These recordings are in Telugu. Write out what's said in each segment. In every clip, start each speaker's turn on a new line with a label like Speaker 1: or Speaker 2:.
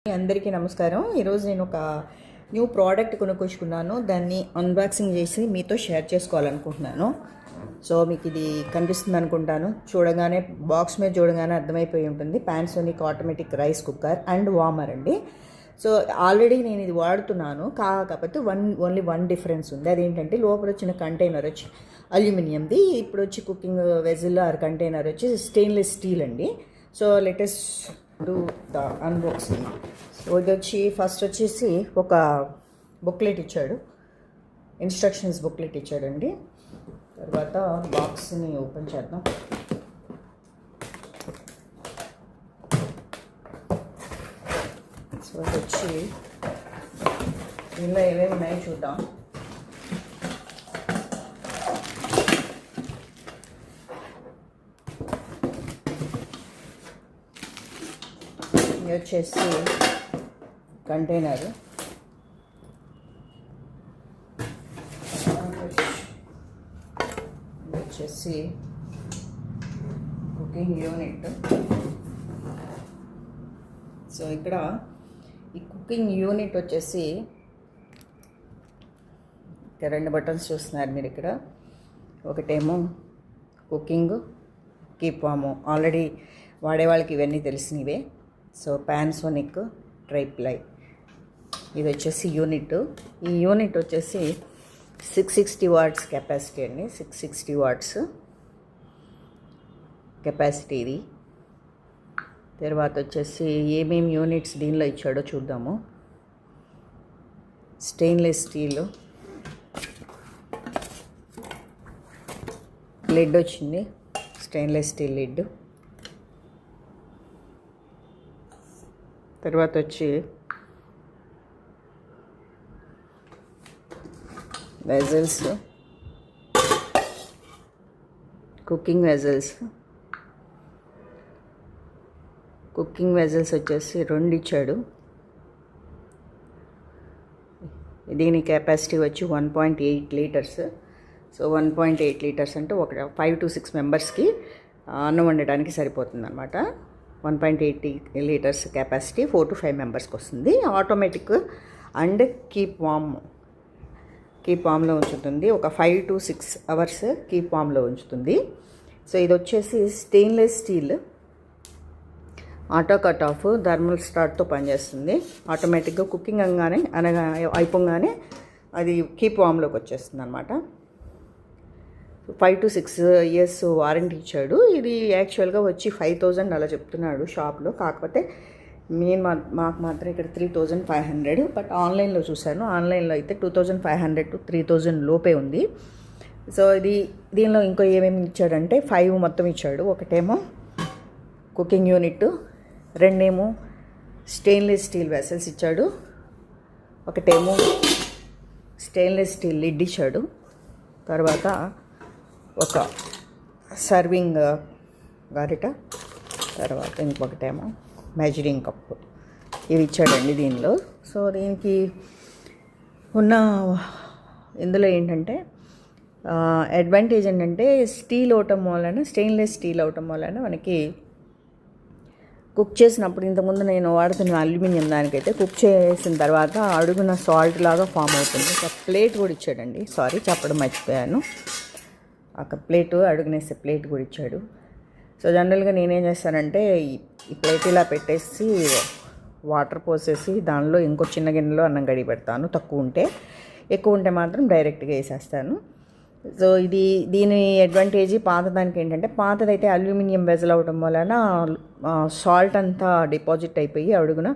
Speaker 1: అందరికీ నమస్కారం. ఈరోజు నేను ఒక న్యూ ప్రోడక్ట్ కొనుక్కొచ్చుకున్నాను. దాన్ని అన్బాక్సింగ్ చేసి మీతో షేర్ చేసుకోవాలనుకుంటున్నాను. సో మీకు ఇది కనిపిస్తుంది అనుకుంటాను. చూడగానే బాక్స్ మీద చూడగానే అర్థమైపోయి ఉంటుంది. Panasonic automatic rice cooker and warmer అండి. సో ఆల్రెడీ నేను ఇది వాడుతున్నాను. కాకపోతే ఓన్లీ వన్ డిఫరెన్స్ ఉంది. అదేంటంటే లోపల వచ్చిన కంటైనర్ వచ్చి అల్యూమినియంది, ఇప్పుడు వచ్చి కుకింగ్ వెజిల్ ఆర్ కంటైనర్ వచ్చి స్టెయిన్లెస్ స్టీల్ అండి. So let's do the unboxing. So ఇది వచ్చి ఫస్ట్ వచ్చేసి ఒక బుక్లెట్ ఇచ్చాడు, ఇన్స్ట్రక్షన్స్ బుక్లెట్ ఇచ్చాడండి. తర్వాత బాక్స్ని ఓపెన్ చేద్దాం. సో ఇది వచ్చి దీనిలో ఏమేమి ఉన్నాయో చూద్దాం. ఇది వచ్చేసి కంటైనర్, వచ్చేసి కుకింగ్ యూనిట్. సో ఇక్కడ ఈ కుకింగ్ యూనిట్ వచ్చేసి రెండు బటన్స్ చూస్తున్నారు మీరు ఇక్కడ. ఒకటేమో కుకింగ్, కీప్ వామ్, ఆల్రెడీ వాడే వాళ్ళకి ఇవన్నీ తెలిసినవే. సో పానాసోనిక్ ట్రైప్లై, ఇది వచ్చేసి యూనిట్. ఈ యూనిట్ వచ్చేసి 660 వాట్స్ కెపాసిటీ అండి. 660 వాట్స్ కెపాసిటీ ఇది. తర్వాత వచ్చేసి ఏమేమి యూనిట్స్ దీనిలో ఇచ్చాడో చూద్దాము. స్టెయిన్లెస్ స్టీల్ లిడ్ వచ్చింది, స్టెయిన్లెస్ స్టీల్ లిడ్. తర్వాత వచ్చి vessels, cooking vessels. Cooking vessels వచ్చేసి 2 ఇచ్చాడు. దీని కెపాసిటీ వచ్చి 1.8 లీటర్స్. సో 1.8 లీటర్స్ అంటే ఒక 5 to 6 మెంబర్స్కి అన్నం వండడానికి సరిపోతుంది అనమాట. 1.8 లీటర్స్ కెపాసిటీ 4 to 5 మెంబర్స్కి వస్తుంది. ఆటోమేటిక్ అండ్ కీప్ వామ్లో ఉంచుతుంది. ఒక 5 to 6 అవర్స్ కీప్ వామ్లో ఉంచుతుంది. సో ఇది వచ్చేసి stainless steel, auto cut off, thermal స్టార్ట్తో పనిచేస్తుంది. ఆటోమేటిక్గా కుకింగ్ అయిపోగానే అది కీప్ వామ్లోకి వచ్చేస్తుంది అనమాట. 5 to 6 years వారంటీ ఇచ్చాడు. ఇది యాక్చువల్గా వచ్చి 5,000 అలా చెప్తున్నాడు షాప్లో. కాకపోతే మాకు మాత్రం ఇక్కడ 3,500. బట్ ఆన్లైన్లో చూశాను, ఆన్లైన్లో అయితే 2,500 to 3,000 లోపే ఉంది. సో దీనిలో ఇంకో ఏమేమి ఇచ్చాడంటే 5 మొత్తం ఇచ్చాడు. ఒకటేమో cooking unit, 2 stainless steel vessels ఇచ్చాడు, ఒకటేమో స్టెయిన్లెస్ స్టీల్ లిడ్ ఇచ్చాడు, తర్వాత ఒక సర్వింగ్ గరిట, తర్వాత ఇంకొకటేమో మెజరింగ్ కప్పు. ఇవి ఇచ్చాడండి దీనిలో. సో దీనికి ఉన్న ఇందులో ఏంటంటే అడ్వాంటేజ్ ఏంటంటే స్టీల్ అవటం వలన, స్టెయిన్లెస్ స్టీల్ అవటం వలన మనకి కుక్ చేసినప్పుడు, ఇంతకుముందు నేను వాడుతున్న అల్యూమినియం దానికైతే కుక్ చేసిన తర్వాత అడుగున సాల్ట్ లాగా ఫామ్ అవుతుంది. ఒక ప్లేట్ కూడా ఇచ్చాడండి, సారీ చెప్పడం మర్చిపోయాను. ఒక ప్లేటు, అడుగునేసే ప్లేట్ కూడా ఇచ్చాడు. సో జనరల్గా నేనేం చేస్తానంటే ఈ ప్లేట్ ఇలా పెట్టేసి వాటర్ పోసేసి దానిలో ఇంకో చిన్న గిన్నెలో అన్నం కడిగి పెడతాను. తక్కువ ఉంటే, ఎక్కువ ఉంటే మాత్రం డైరెక్ట్గా వేసేస్తాను. సో దీని అడ్వాంటేజ్ పాతదానికి ఏంటంటే, పాతదైతే అల్యూమినియం వెజల్ అవడం వలన సాల్ట్ అంతా డిపాజిట్ అయిపోయి అడుగున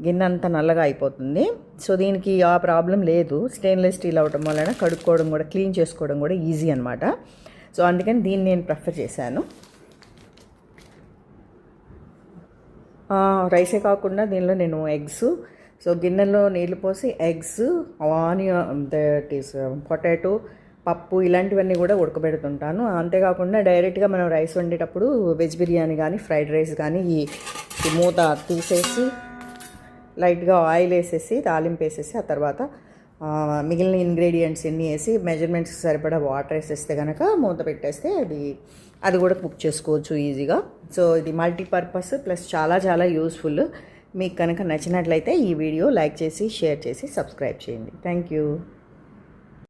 Speaker 1: గిన్నె అంతా నల్లగా అయిపోతుంది. సో దీనికి ఆ ప్రాబ్లం లేదు. స్టెయిన్లెస్ స్టీల్ అవడం వలన కడుక్కోవడం కూడా, క్లీన్ చేసుకోవడం కూడా ఈజీ అనమాట. సో అందుకని దీన్ని నేను ప్రిఫర్ చేశాను. రైసే కాకుండా దీనిలో నేను ఎగ్స్, సో గిన్నెలో నీళ్ళు పోసి eggs, onion, that is potato, పప్పు, ఇలాంటివన్నీ కూడా ఉడకబెడుతుంటాను. అంతేకాకుండా డైరెక్ట్గా మనం రైస్ వండేటప్పుడు వెజ్ బిర్యానీ కానీ, ఫ్రైడ్ రైస్ కానీ ఈ మూత తీసేసి లైట్గా ఆయిల్ వేసేసి తాలింపు వేసేసి ఆ తర్వాత మిగిలిన ఇంగ్రీడియంట్స్ ఎన్ని వేసి మెజర్మెంట్స్కి సరిపడా వాటర్ వేసేస్తే కనుక మూత పెట్టేస్తే అది కూడా కుక్ చేసుకోవచ్చు ఈజీగా. సో ఇది మల్టీపర్పస్ ప్లస్ చాలా చాలా యూస్ఫుల్. మీకు కనుక నచ్చినట్లయితే ఈ వీడియో లైక్ చేసి షేర్ చేసి సబ్స్క్రైబ్ చేయండి. Thank you.